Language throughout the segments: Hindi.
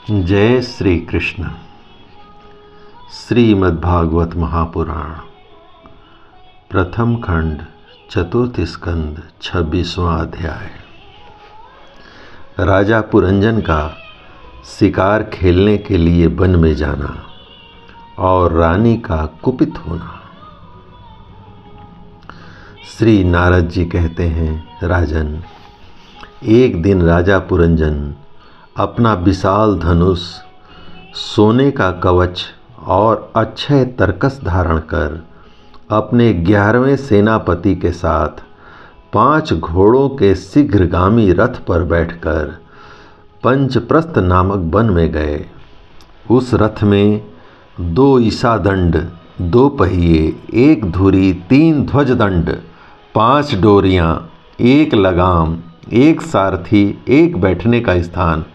जय श्री कृष्ण। श्रीमद्भागवत महापुराण प्रथम खंड चतुर्थ स्कंद 26वां अध्याय। राजा पुरंजन का शिकार खेलने के लिए वन में जाना और रानी का कुपित होना। श्री नारद जी कहते हैं, राजन, एक दिन राजा पुरंजन अपना विशाल धनुष, सोने का कवच और अक्षय तरकस धारण कर अपने 11वें सेनापति के साथ 5 घोड़ों के शीघ्रगामी रथ पर बैठकर पंचप्रस्थ नामक वन में गए। उस रथ में 2 ईसादंड, 2 पहिए, 1 धुरी, 3 ध्वजदंड, 5 डोरियां, 1 लगाम, 1 सारथी, 1 बैठने का स्थान,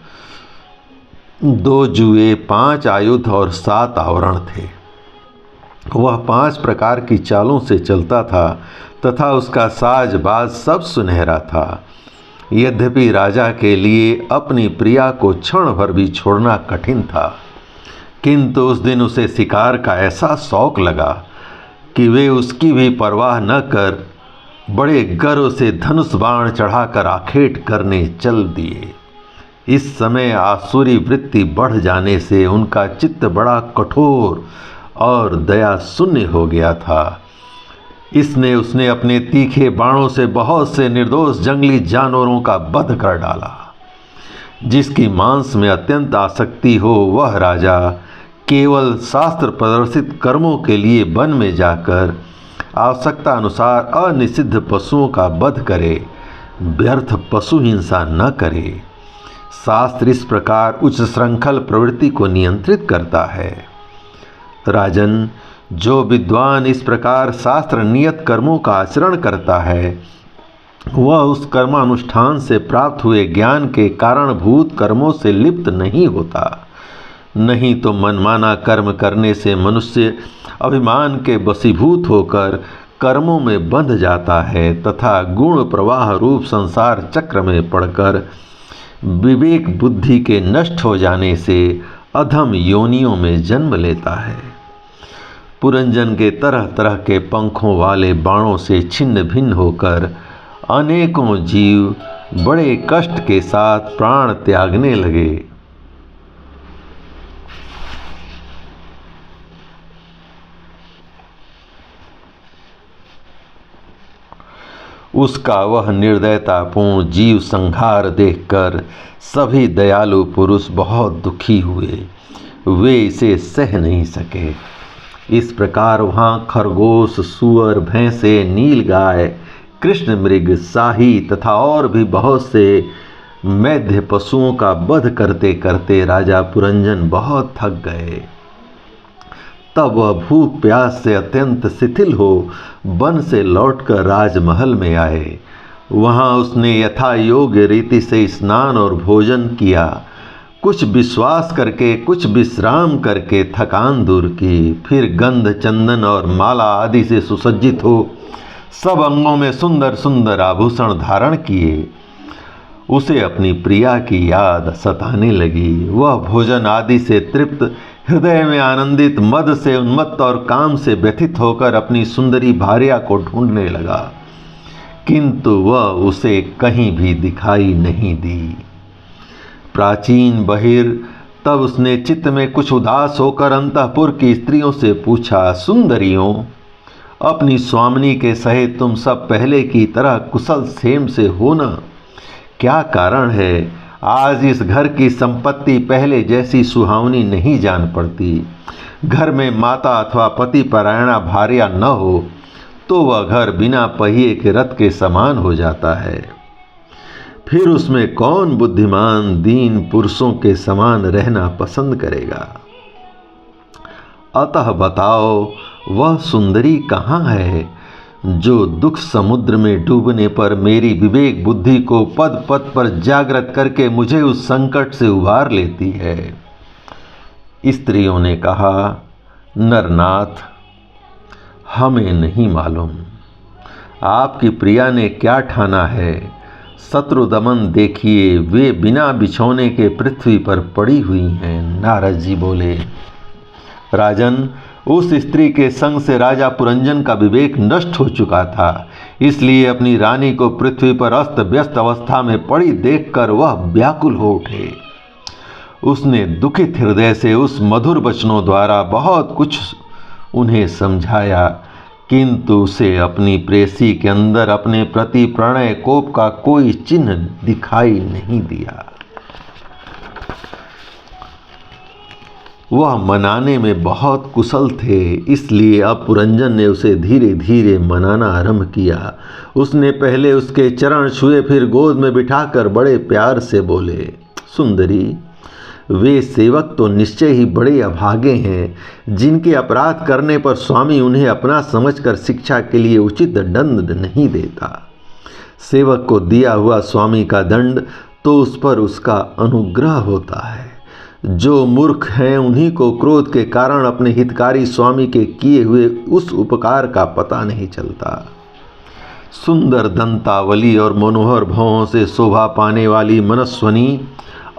2 जुए, 5 आयुध और 7 आवरण थे। वह 5 प्रकार की चालों से चलता था तथा उसका साज बाज सब सुनहरा था। यद्यपि राजा के लिए अपनी प्रिया को क्षण भर भी छोड़ना कठिन था, किंतु उस दिन उसे शिकार का ऐसा शौक लगा कि वे उसकी भी परवाह न कर बड़े गर्व से धनुष बाण चढ़ाकर आखेट करने चल दिए। इस समय आसुरी वृत्ति बढ़ जाने से उनका चित्त बड़ा कठोर और दया शून्य हो गया था। उसने अपने तीखे बाणों से बहुत से निर्दोष जंगली जानवरों का वध कर डाला। जिसकी मांस में अत्यंत आसक्ति हो वह राजा केवल शास्त्र प्रदर्शित कर्मों के लिए वन में जाकर आवश्यकता अनुसार अनिषिद्ध पशुओं का वध करे, व्यर्थ पशु हिंसा न करे। शास्त्र इस प्रकार उच्च श्रृंखल प्रवृत्ति को नियंत्रित करता है। राजन, जो विद्वान इस प्रकार शास्त्र नियत कर्मों का आचरण करता है वह उस कर्मानुष्ठान से प्राप्त हुए ज्ञान के कारणभूत कर्मों से लिप्त नहीं होता। नहीं तो मनमाना कर्म करने से मनुष्य अभिमान के वशीभूत होकर कर्मों में बंध जाता है तथा गुण प्रवाह रूप संसार चक्र में पड़कर विवेक बुद्धि के नष्ट हो जाने से अधम योनियों में जन्म लेता है। पुरंजन के तरह तरह के पंखों वाले बाणों से छिन्न भिन्न होकर अनेकों जीव बड़े कष्ट के साथ प्राण त्यागने लगे। उसका वह निर्दयतापूर्ण जीव संहार देखकर सभी दयालु पुरुष बहुत दुखी हुए। वे इसे सह नहीं सके। इस प्रकार वहाँ खरगोश, सूअर, भैंसे, नीलगाय, कृष्ण मृग, शाही तथा और भी बहुत से मैध्य पशुओं का वध करते करते राजा पुरंजन बहुत थक गए। तब वह भूख प्यास से अत्यंत शिथिल हो वन से लौटकर राजमहल में आए। वहाँ उसने यथा योग्य रीति से स्नान और भोजन किया। कुछ विश्वास करके, कुछ विश्राम करके थकान दूर की। फिर गंध, चंदन और माला आदि से सुसज्जित हो सब अंगों में सुंदर सुंदर आभूषण धारण किए। उसे अपनी प्रिया की याद सताने लगी। वह भोजन आदि से तृप्त, हृदय में आनंदित, मद से उन्मत्त और काम से व्यथित होकर अपनी सुंदरी भार्या को ढूंढने लगा, किंतु वह उसे कहीं भी दिखाई नहीं दी। प्राचीन बहिर तब उसने चित्त में कुछ उदास होकर अंतःपुर की स्त्रियों से पूछा, सुंदरियों, अपनी स्वामिनी के सहित तुम सब पहले की तरह कुशल क्षेम से हो न? क्या कारण है आज इस घर की संपत्ति पहले जैसी सुहावनी नहीं जान पड़ती? घर में माता अथवा पति परायणा भार्या न हो तो वह घर बिना पहिए के रथ के समान हो जाता है। फिर उसमें कौन बुद्धिमान दीन पुरुषों के समान रहना पसंद करेगा? अतः बताओ, वह सुंदरी कहाँ है जो दुख समुद्र में डूबने पर मेरी विवेक बुद्धि को पद पद पर जागृत करके मुझे उस संकट से उबार लेती है? स्त्रियों ने कहा, नरनाथ, हमें नहीं मालूम। आपकी प्रिया ने क्या ठाना है? शत्रु दमन देखिए, वे बिना बिछौने के पृथ्वी पर पड़ी हुई हैं। नारद जी बोले, राजन, उस स्त्री के संग से राजा पुरंजन का विवेक नष्ट हो चुका था, इसलिए अपनी रानी को पृथ्वी पर अस्त व्यस्त अवस्था में पड़ी देखकर वह व्याकुल हो उठे। उसने दुखित हृदय से उस मधुर वचनों द्वारा बहुत कुछ उन्हें समझाया, किंतु उसे अपनी प्रेयसी के अंदर अपने प्रति प्रणय कोप का कोई चिन्ह दिखाई नहीं दिया। वह मनाने में बहुत कुशल थे, इसलिए अब पुरंजन ने उसे धीरे धीरे मनाना आरंभ किया। उसने पहले उसके चरण छुए, फिर गोद में बिठाकर बड़े प्यार से बोले, सुंदरी, वे सेवक तो निश्चय ही बड़े अभागे हैं, जिनके अपराध करने पर स्वामी उन्हें अपना समझकर शिक्षा के लिए उचित दंड नहीं देता। सेवक को दिया हुआ स्वामी का दंड तो उस पर उसका अनुग्रह होता है। जो मूर्ख हैं उन्हीं को क्रोध के कारण अपने हितकारी स्वामी के किए हुए उस उपकार का पता नहीं चलता। सुंदर दंतावली और मनोहर भवों से शोभा पाने वाली मनस्वनी,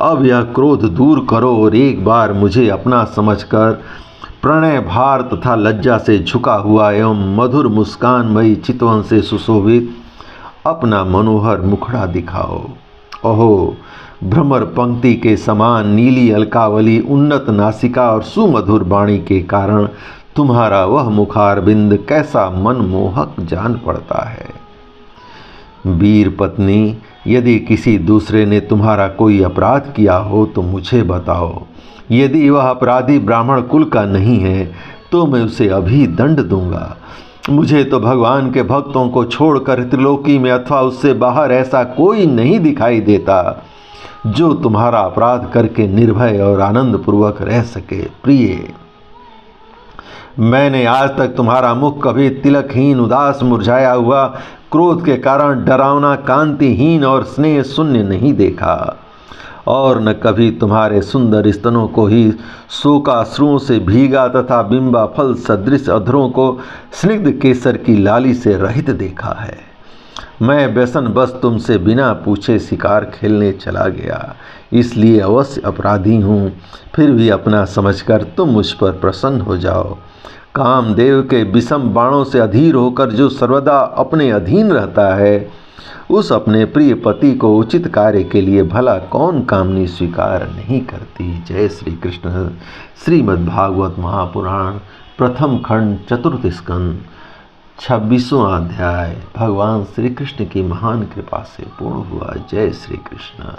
अब यह क्रोध दूर करो और एक बार मुझे अपना समझकर प्रणय भार तथा लज्जा से झुका हुआ एवं मधुर मुस्कानमयी चितवन से सुशोभित अपना मनोहर मुखड़ा दिखाओ। ओहो, भ्रमर पंक्ति के समान नीली अलकावली, उन्नत नासिका और सुमधुर वाणी के कारण तुम्हारा वह मुखारबिंद कैसा मनमोहक जान पड़ता है। वीर पत्नी, यदि किसी दूसरे ने तुम्हारा कोई अपराध किया हो तो मुझे बताओ। यदि वह अपराधी ब्राह्मण कुल का नहीं है तो मैं उसे अभी दंड दूंगा। मुझे तो भगवान के भक्तों को छोड़कर त्रिलोकी में अथवा उससे बाहर ऐसा कोई नहीं दिखाई देता जो तुम्हारा अपराध करके निर्भय और आनंद पूर्वक रह सके। प्रिय, मैंने आज तक तुम्हारा मुख कभी तिलकहीन, उदास, मुरझाया हुआ, क्रोध के कारण डरावना, कांतिहीन और स्नेह शून्य नहीं देखा, और न कभी तुम्हारे सुंदर स्तनों को ही शोकाश्रुओं से भीगा तथा बिंबा फल सदृश अधरों को स्निग्ध केसर की लाली से रहित देखा है। मैं व्यसन बस तुमसे बिना पूछे शिकार खेलने चला गया, इसलिए अवश्य अपराधी हूँ। फिर भी अपना समझकर तुम मुझ पर प्रसन्न हो जाओ। कामदेव के विषम बाणों से अधीर होकर जो सर्वदा अपने अधीन रहता है, उस अपने प्रिय पति को उचित कार्य के लिए भला कौन कामनी स्वीकार नहीं करती। जय श्री कृष्ण। श्रीमद् भागवत महापुराण प्रथम खंड चतुर्थ स्कंद 26वां अध्याय भगवान श्री कृष्ण की महान कृपा से पूर्ण हुआ। जय श्री कृष्ण।